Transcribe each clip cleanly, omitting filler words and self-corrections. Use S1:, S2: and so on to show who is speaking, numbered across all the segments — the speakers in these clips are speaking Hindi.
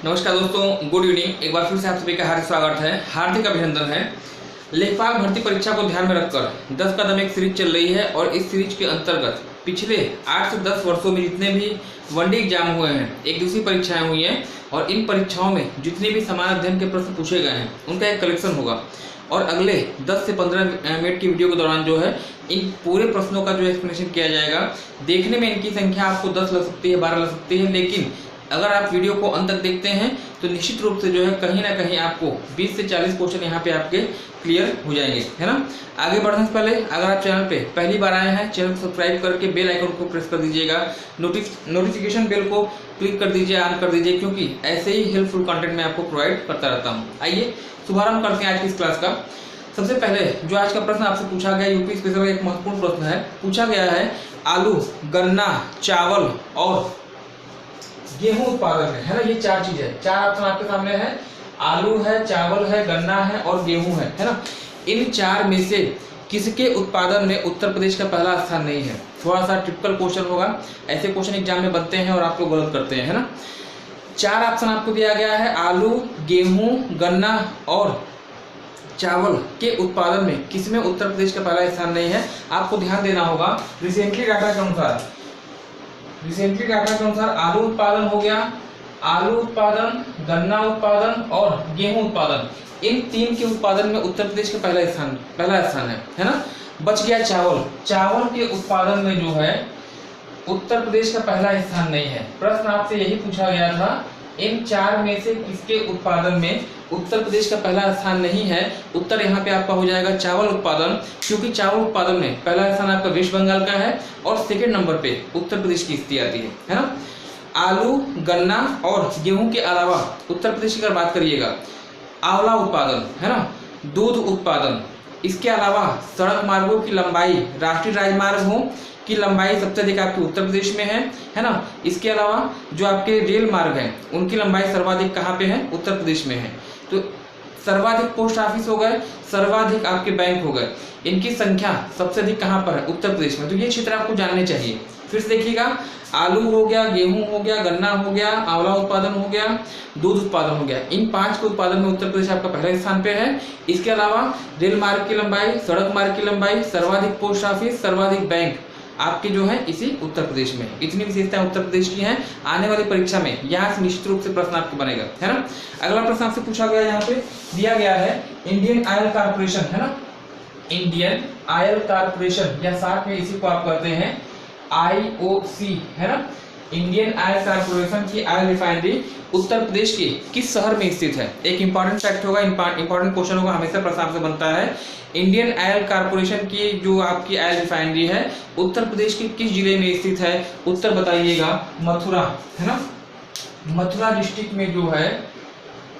S1: नमस्कार दोस्तों, गुड इवनिंग। एक बार फिर से आप सभी का हार्दिक स्वागत है, हार्दिक अभिनंदन है। लेखपाल भर्ती परीक्षा को ध्यान में रखकर 10 कदम एक सीरीज चल रही है और इस सीरीज के अंतर्गत पिछले 8 से 10 वर्षों में जितने भी वनडे एग्जाम हुए हैं, एक दिवसीय परीक्षाएं हुई हैं और इन परीक्षाओं में जितने भी समान अध्ययन के प्रश्न पूछे गए हैं उनका एक कलेक्शन होगा और अगले 10 से 15 मिनट की वीडियो के दौरान जो है इन पूरे प्रश्नों का जो एक्सप्लेनेशन किया जाएगा। देखने में इनकी संख्या आपको 10 लग सकती है, 12 लग सकती है, लेकिन अगर आप वीडियो को अंत तक देखते हैं तो निश्चित रूप से जो है कहीं ना कहीं आपको 20 से 40 क्वेश्चन यहाँ पे आपके क्लियर हो जाएंगे, है ना। आगे बढ़ने से पहले अगर आप चैनल पे पहली बार आए हैं, चैनल को सब्सक्राइब करके बेल आइकन को प्रेस कर दीजिएगा, नोटिफिकेशन बेल को क्लिक कर दीजिए, ऑन कर दीजिए, क्योंकि ऐसे ही हेल्पफुल कंटेंट मैं आपको प्रोवाइड करता रहता हूँ। आइए शुभारंभ करते हैं आज की इस क्लास का। सबसे पहले जो आज का प्रश्न आपसे पूछा गया यूपी स्पेशल का एक महत्वपूर्ण प्रश्न है। पूछा गया है आलू, गन्ना, चावल और गेहूं उत्पादन है ना। ये चार चीज है, चार ऑप्शन आपके सामने है। आलू है, चावल है, गन्ना है और गेहूं है ना। इन चार में से किसके उत्पादन में उत्तर प्रदेश का पहला स्थान नहीं है। थोड़ा सा टिपिकल क्वेश्चन होगा, ऐसे क्वेश्चन एग्जाम में बनते हैं और आप लोग गलत करते हैं, है ना। चार ऑप्शन आपको दिया गया है, आलू, गेहूं, गन्ना और चावल के उत्पादन में किसमें उत्तर प्रदेश का पहला स्थान नहीं है। आपको ध्यान देना होगा, रिसेंटली डाटा के अनुसार आलू उत्पादन हो गया, आलू उत्पादन, गन्ना उत्पादन और गेहूं उत्पादन, इन तीन के उत्पादन में उत्तर प्रदेश का पहला स्थान है ना। बच गया चावल। चावल के उत्पादन में जो है उत्तर प्रदेश का पहला स्थान नहीं है। प्रश्न आपसे यही पूछा गया था, इन चार में से किसके उत्पादन में उत्तर प्रदेश का पहला स्थान नहीं है। उत्तर यहाँ पे आपका हो जाएगा चावल उत्पादन, क्योंकि चावल उत्पादन में पहला स्थान आपका वेस्ट बंगाल का है और सेकंड नंबर पे उत्तर प्रदेश की स्थिति आती है ना। आलू, गन्ना और गेहूं के अलावा उत्तर प्रदेश की अगर बात करिएगा, आंवला उत्पादन है ना, दूध उत्पादन, इसके अलावा सड़क मार्गों की लंबाई, राष्ट्रीय राजमार्ग हो की लंबाई सबसे अधिक आपके उत्तर प्रदेश में है ना। इसके अलावा जो आपके रेल मार्ग हैं उनकी लंबाई सर्वाधिक कहाँ पे है, उत्तर प्रदेश में है। तो सर्वाधिक पोस्ट ऑफिस हो गए, सर्वाधिक आपके बैंक हो गए, इनकी संख्या सबसे अधिक कहाँ पर है, उत्तर प्रदेश में। तो ये क्षेत्र आपको जानने चाहिए। फिर से देखिएगा, आलू हो गया, गेहूं हो गया, गन्ना हो गया, आंवला उत्पादन हो गया, दूध उत्पादन हो गया, इन पांच के उत्पादन में उत्तर प्रदेश आपका पहले स्थान पे है। इसके अलावा रेल मार्ग की लंबाई, सड़क मार्ग की लंबाई, सर्वाधिक पोस्ट ऑफिस, सर्वाधिक बैंक आपके जो है इसी उत्तर प्रदेश में। इतनी विशेषताएं उत्तर प्रदेश की हैं। आने वाली परीक्षा में यहाँ से निश्चित रूप से प्रश्न आपके बनेगा, है ना। अगला प्रश्न आपसे पूछा गया, यहाँ पे दिया गया है इंडियन ऑयल कारपोरेशन, है ना, इंडियन ऑयल कारपोरेशन या साथ में इसी को आप कहते हैं IOC, है ना। इंडियन ऑयल कारपोरेशन की ऑयल रिफाइनरी उत्तर प्रदेश के किस शहर में स्थित है। एक इंपॉर्टेंट फैक्ट होगा, इंपॉर्टेंट क्वेश्चन होगा, हमेशा प्रश्न आपसे बनता है। इंडियन ऑयल कारपोरेशन की जो आपकी ऑयल रिफाइनरी है उत्तर प्रदेश के किस जिले में स्थित है। उत्तर बताइएगा, मथुरा, है ना। मथुरा डिस्ट्रिक्ट में जो है,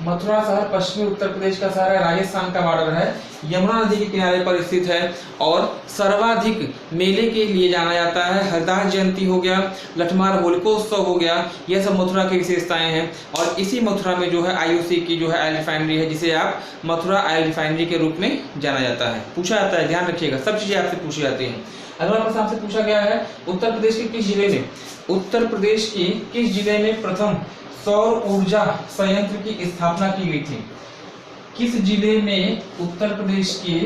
S1: मथुरा शहर पश्चिमी उत्तर प्रदेश का शहर है, राजस्थान का बॉर्डर है, यमुना नदी के किनारे पर स्थित है और सर्वाधिक मेले के लिए जाना जाता है। हरदास जयंती हो गया, लठमार होलिकोत्सव हो गया, यह सब मथुरा की विशेषताएं हैं। और इसी मथुरा में जो है IOC की जो है ऑयल रिफाइनरी है, जिसे आप मथुरा ऑयल रिफाइनरी के रूप में जाना जाता है। पूछा जाता है, ध्यान रखिएगा, सब चीजें आपसे पूछी जाती हैं। अगला प्रश्न आपसे पूछा गया है, उत्तर प्रदेश के किस जिले में, उत्तर प्रदेश के किस जिले में प्रथम सौर ऊर्जा संयंत्र की स्थापना की गई थी। किस जिले में उत्तर प्रदेश के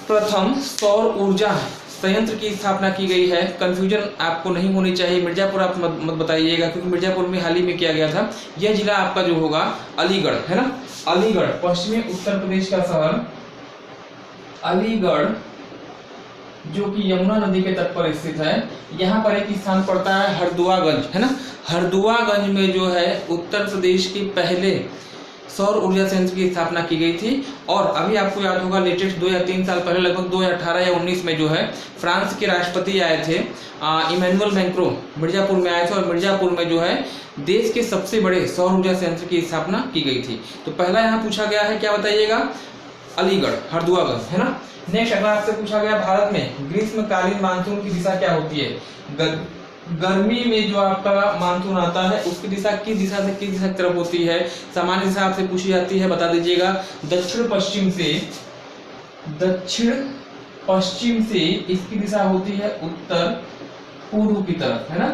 S1: प्रथम सौर ऊर्जा संयंत्र की स्थापना की गई है। कंफ्यूजन आपको नहीं होनी चाहिए, मिर्जापुर आप मत बताइएगा, क्योंकि मिर्जापुर में हाल ही में किया गया था। यह जिला आपका जो होगा अलीगढ़, है ना। अलीगढ़ पश्चिमी उत्तर प्रदेश का शहर अलीगढ़, जो कि यमुना नदी के तट पर स्थित है। यहाँ पर एक स्थान पड़ता है हरदुआगंज, है ना। हरदुआगंज में जो है उत्तर प्रदेश के पहले सौर ऊर्जा संयंत्र की स्थापना की गई थी। और अभी आपको याद होगा, लेटेस्ट 2 या 3 साल पहले, लगभग 2018 या 19 में जो है फ्रांस के राष्ट्रपति आए थे, इमैनुअल मैक्रों, मिर्जापुर में आए थे और मिर्जापुर में जो है देश के सबसे बड़े सौर ऊर्जा संयंत्र की स्थापना की गई थी। तो पहला यहाँ पूछा गया है, क्या बताइएगा, अलीगढ़, हरदुआगंज, है ना। नेक्स्ट अगला आपसे पूछा गया, भारत में ग्रीष्मकालीन मानसून की दिशा क्या होती है। गर्मी में जो आपका मानसून आता है उसकी दिशा किस दिशा से किस दिशा की तरफ होती है। सामान्य दिशा आपसे पूछी जाती है, बता दीजिएगा। दक्षिण पश्चिम से इसकी दिशा होती है उत्तर पूर्व की तरफ, है ना।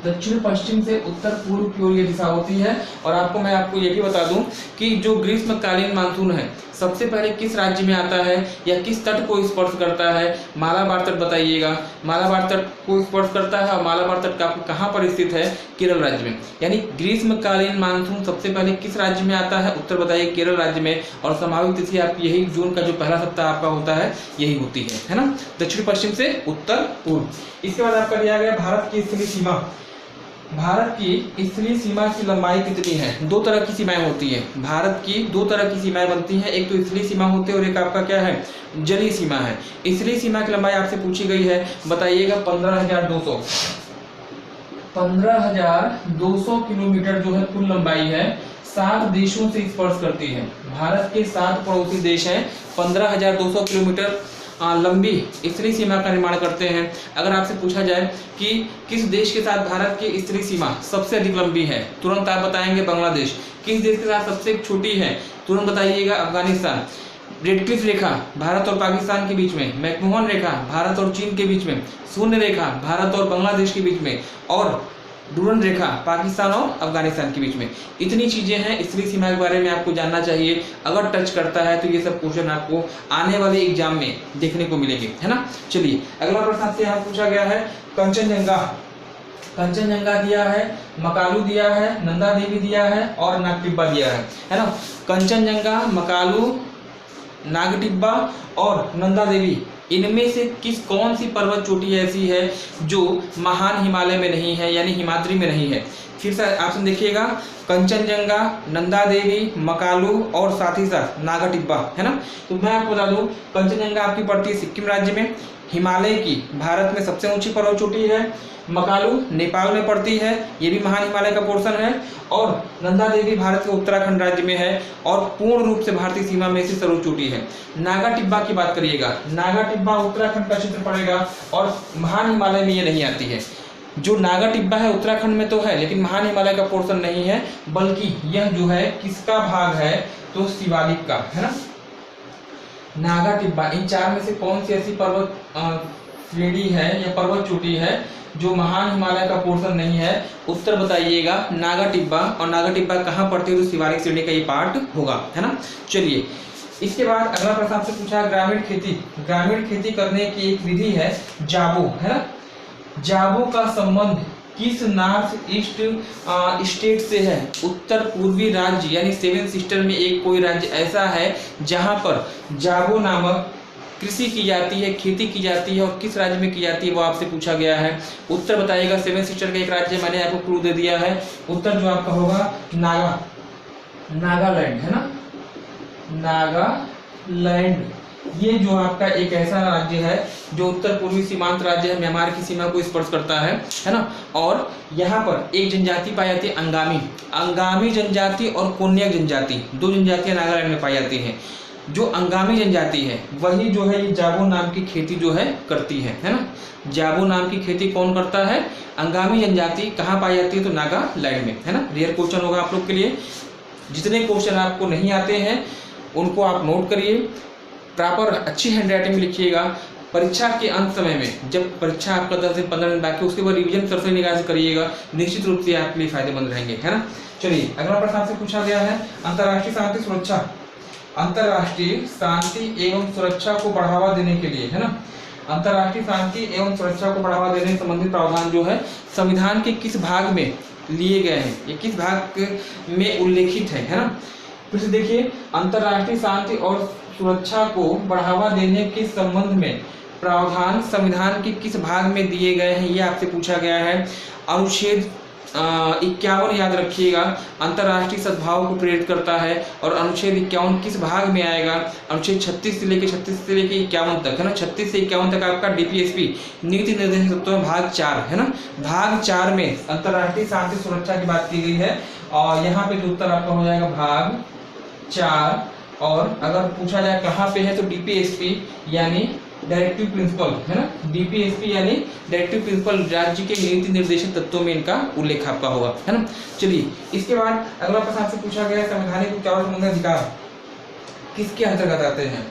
S1: दक्षिण पश्चिम से उत्तर पूर्व की ओर ये दिशा होती है। और मैं आपको ये भी बता दूं कि जो ग्रीष्मकालीन मानसून है सबसे पहले किस राज्य में आता है या किस तट को स्पर्श करता है? मालाबार तट बताइएगा। मालाबार तट को स्पर्श करता है और मालाबार तट कहाँ पर स्थित है? केरल राज्य में। यानी ग्रीष्मकालीन मानसून सबसे पहले किस राज्य में आता है? उत्तर बताइए, केरल राज्य में। और संभावित तिथि आपकी यही जून का जो पहला सप्ताह आपका होता है यही होती है ना, दक्षिण पश्चिम से उत्तर पूर्व। इसके बाद आपका दिया गया भारत की स्थलीय सीमा। भारत की स्थलीय सीमा की लंबाई कितनी है? दो तरह की सीमाएं होती है। भारत की दो तरह की सीमाएं बनती हैं, एक तो स्थलीय सीमा होती है और एक आपका क्या है? जलीय सीमा है। स्थलीय सीमा की लंबाई आपसे पूछी गई है, बताइएगा 15,200। 15,200 किलोमीटर जो है कुल लंबाई है, 7 देशों से स्पर्श करती है। भारत के 7 पड़ोसी देश हैं, 15,200 किलोमीटर लंबी स्थलीय सीमा का निर्माण करते हैं। अगर आपसे पूछा जाए कि किस देश के साथ भारत की स्थलीय सीमा सबसे अधिक लंबी है, तुरंत आप बताएंगे बांग्लादेश। किस देश के साथ सबसे छोटी है, तुरंत बताइएगा अफगानिस्तान। रेड क्लिफ रेखा भारत और पाकिस्तान के बीच में, मैकमोहन रेखा भारत और चीन के बीच में, शून्य रेखा भारत और बांग्लादेश के बीच में, और डूरन रेखा पाकिस्तान और अफगानिस्तान के बीच में। इतनी चीजें हैं स्थलीय सीमा के बारे में आपको जानना चाहिए। अगर टच करता है तो ये सब क्वेश्चन आपको आने वाले एग्जाम में देखने को मिलेंगे, है ना। चलिए अगला प्रश्न आपसे यहाँ पूछा गया है कंचनजंगा। कंचनजंगा दिया है, मकालू दिया है, नंदा देवी दिया है और नागटिब्बा दिया है ना। कंचनजंगा, मकालू, नागटिब्बा और नंदा देवी, इनमें से कौन सी पर्वत चोटी ऐसी है जो महान हिमालय में नहीं है, यानी हिमाद्री में नहीं है? फिर से ऑप्शन देखिएगा, कंचनजंगा, नंदा देवी, मकालू और साथ ही साथ नागटिब्बा, है ना। तो मैं आपको बता दूं, कंचनजंगा आपकी पड़ती है सिक्किम राज्य में, हिमालय की भारत में सबसे ऊंची पर्वत चोटी है। मकालू नेपाल में पड़ती है, ये भी महान हिमालय का पोर्शन है। और नंदा देवी भारत के उत्तराखंड राज्य में है और पूर्ण रूप से भारतीय सीमा में से सर्वोच्च चोटी है। नागाटिब्बा की बात करिएगा, नागाटिब्बा उत्तराखंड का क्षेत्र पड़ेगा और महान हिमालय में ये नहीं आती है। जो नागाटिब्बा है उत्तराखंड में तो है लेकिन महान हिमालय का पोर्शन नहीं है, बल्कि यह जो है किसका भाग है? तो शिवालिक का, है ना। नागाटिब्बा, इन चार में से कौन सी ऐसी पर्वत श्रेणी है या पर्वत चोटी है जो महान हिमालय का पोर्शन नहीं है? उत्तर बताइएगा नागाटिब्बा। और नागाटिब्बा कहाँ पड़ती है? तो शिवालिक श्रेणी का ये पार्ट होगा, है ना। चलिए इसके बाद अगला प्रश्न आपसे पूछा ग्रामीण खेती। ग्रामीण खेती करने की एक विधि है जाबो, है ना। जाबो का संबंध किस नॉर्थ ईस्ट स्टेट से है? उत्तर पूर्वी राज्य यानी 7 सिस्टर में एक कोई राज्य ऐसा है जहां पर जाबो नामक कृषि की जाती है, खेती की जाती है, और किस राज्य में की जाती है वो आपसे पूछा गया है। उत्तर बताइएगा 7 सिस्टर का एक राज्य, मैंने आपको क्लू दे दिया है। उत्तर जो आपका होगा नागालैंड, है ना। नागालैंड ये जो आपका एक ऐसा राज्य है जो उत्तर पूर्वी सीमांत राज्य है, म्यांमार की सीमा को स्पर्श करता है ना। और यहाँ पर एक जनजाति पाई जाती है अंगामी जनजाति और कोन्याक जनजाति, 2 जनजातियां नागालैंड में पाई जाती हैं। जो अंगामी जनजाति है वही जो है ये जाबो नाम की खेती जो है करती है ना। जाबो नाम की खेती कौन करता है? अंगामी जनजाति। कहाँ पाई जाती है? तो नागालैंड में, है ना। रेयर क्वेश्चन होगा आप लोग के लिए। जितने क्वेश्चन आपको नहीं आते हैं उनको आप नोट करिए, प्रॉपर अच्छी हैंडराइटिंग में लिखिएगा। परीक्षा के अंत समय में जब परीक्षा आपका 10 दिन 15 दिन बाकी, उसके बाद रिवीजन सरसरी निगाह से करिएगा, निश्चित रूप से आपके लिए फायदेमंद रहेंगे, है ना। चलिए अगला प्रश्न आपसे पूछा गया है अंतर्राष्ट्रीय शांति सुरक्षा। अंतर्राष्ट्रीय शांति एवं सुरक्षा को बढ़ावा देने के लिए, है ना, अंतर्राष्ट्रीय शांति एवं सुरक्षा को बढ़ावा देने संबंधित प्रावधान जो है संविधान के किस भाग में लिए गए हैं? ये किस भाग में उल्लेखित है ना। फिर से देखिए, अंतर्राष्ट्रीय शांति और सुरक्षा को बढ़ावा देने के संबंध में प्रावधान संविधान के किस भाग में दिए गए हैं ये आपसे पूछा गया है। अनुच्छेद 51 याद रखिएगा, अंतर्राष्ट्रीय सद्भाव को प्रेरित करता है। और अनुच्छेद 51 किस भाग में आएगा? अनुच्छेद 36 से लेकर 51 तक, है ना। 36 से 51 तक आपका DPSP नीति निर्देशक तत्वों में भाग 4, है ना। भाग 4 में अंतर्राष्ट्रीय शांति सुरक्षा की बात की गई है और यहाँ पे जो उत्तर आपका हो जाएगा भाग 4। और अगर पूछा जाए कहाँ पे है तो DPSP यानी डायरेक्टिव प्रिंसिपल, है ना। DPSP यानी डायरेक्टिव प्रिंसिपल, राज्य के नीति निर्देशक तत्वों में इनका उल्लेख आपका होगा, है ना। चलिए इसके बाद अगला प्रश्न आपसे पूछा गया संवैधानिक उपचारों संबंधी अधिकार किसके अंतर्गत आते हैं?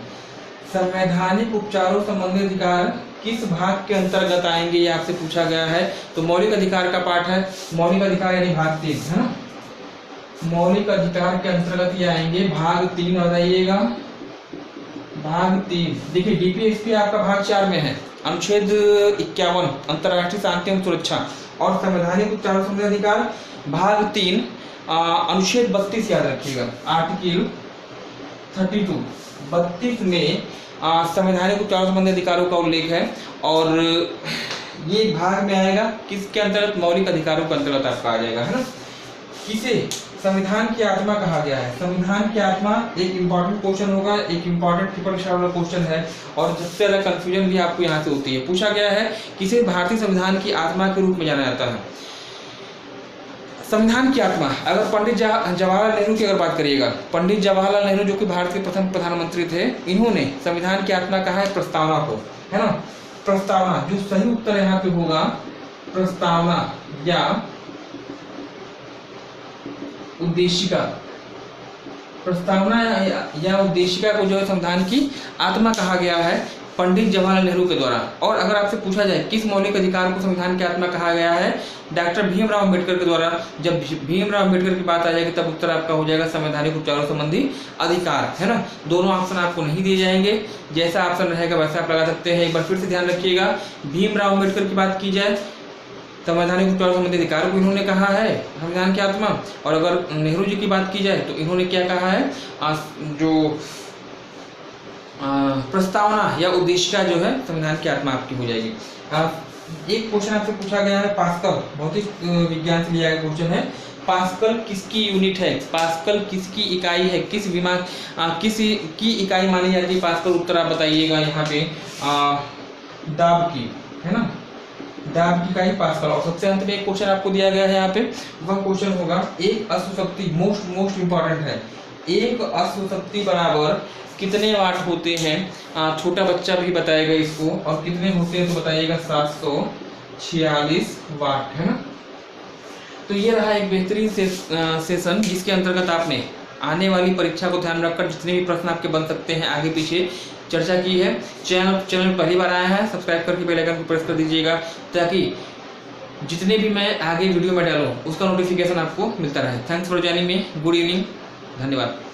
S1: संवैधानिक उपचारों संबंधी अधिकार किस भाग के अंतर्गत आएंगे, ये आपसे पूछा गया है। तो मौलिक अधिकार का पाठ है, मौलिक अधिकार यानी भाग 3 है ना। मौलिक अधिकार के अंतर्गत ये आएंगे भाग 3, बताइएगा भाग 3। देखिए डीपीएसपी आपका भाग 4 में है, अनुच्छेद 51 अंतर्राष्ट्रीय शांति एवं सुरक्षा और संवैधानिक उपचार संबंधी अधिकार, भाग 3 अनुच्छेद 32 याद रखिएगा, आर्टिकल 32 में संवैधानिक उपचार संबंधी अधिकारों का उल्लेख है। और ये भाग में आएगा किसके अंतर्गत, मौलिक अधिकारों के अंतर्गत आपका आ जाएगा, है ना। किसे संविधान की आत्मा कहा गया है? संविधान की आत्मा एक इंपॉर्टेंट क्वेश्चन होगा, एक इंपॉर्टेंट ट्रिपल स्टार वाला क्वेश्चन है और सबसे ज्यादा कंफ्यूजन भी आपको यहाँ से होती है। पूछा गया है किसे भारतीय संविधान की आत्मा के रूप में जाना जाता है। संविधान की आत्मा, अगर पंडित जवाहरलाल नेहरू की अगर बात करिएगा, पंडित जवाहरलाल नेहरू जो कि भारत के प्रथम प्रधानमंत्री थे, इन्होंने संविधान की आत्मा कहा है प्रस्तावना को, है ना। प्रस्तावना, जो सही उत्तर यहाँ पे होगा प्रस्तावना या उद्देशिका। प्रस्तावना या उद्देशिका को जो है संविधान की आत्मा कहा गया है पंडित जवाहरलाल नेहरू के द्वारा। और अगर आपसे पूछा जाए किस मौलिक अधिकार को संविधान की आत्मा कहा गया है, डॉक्टर भीमराव अम्बेडकर के द्वारा। जब भीमराव अम्बेडकर की बात आ जाएगी तब उत्तर आपका हो जाएगा संवैधानिक उपचारों संबंधी अधिकार, है ना। दोनों ऑप्शन आपको नहीं दिए जाएंगे, जैसा ऑप्शन रहेगा वैसा आप लगा सकते हैं। एक बार फिर से ध्यान रखिएगा, भीमराव अम्बेडकर की बात की जाए संवैधानिक उपचार संबंधी अधिकार को इन्होंने कहा है संविधान की आत्मा, और अगर नेहरू जी की बात की जाए तो इन्होंने क्या कहा है, जो प्रस्तावना या उद्देशिका जो है संविधान की आत्मा आपकी हो जाएगी। एक क्वेश्चन आपसे पूछा गया है, पास्कल, भौतिक विज्ञान से लिया गया क्वेश्चन है। पास्कल किसकी यूनिट है? पास्कल किसकी इकाई है? किस की इकाई मानी जाती है पास्कल? उत्तर आप बताइएगा यहाँ पे दाब की, है ना, दाब की इकाई पास्कल। और सबसे अंत में एक क्वेश्चन आपको दिया गया है यहाँ पे, वह क्वेश्चन होगा एक अश्वशक्ति, मोस्ट इंपॉर्टेंट है, एक अश्वशक्ति बराबर कितने वाट होते हैं? छोटा बच्चा भी बताएगा इसको, और कितने होते हैं तो बताइएगा 746 वाट, है ना। तो ये रहा एक बेहतरीन सेशन जिसके अंतर्गत आपने आने वाली परीक्षा को ध्यान रखकर जितने भी प्रश्न आपके बन सकते हैं आगे पीछे चर्चा की है। चैनल पहली बार आया है, सब्सक्राइब करके बेल आइकन को प्रेस कर दीजिएगा ताकि जितने भी मैं आगे वीडियो में डालूँ उसका नोटिफिकेशन आपको मिलता रहे। Thanks for joining me, good evening, धन्यवाद।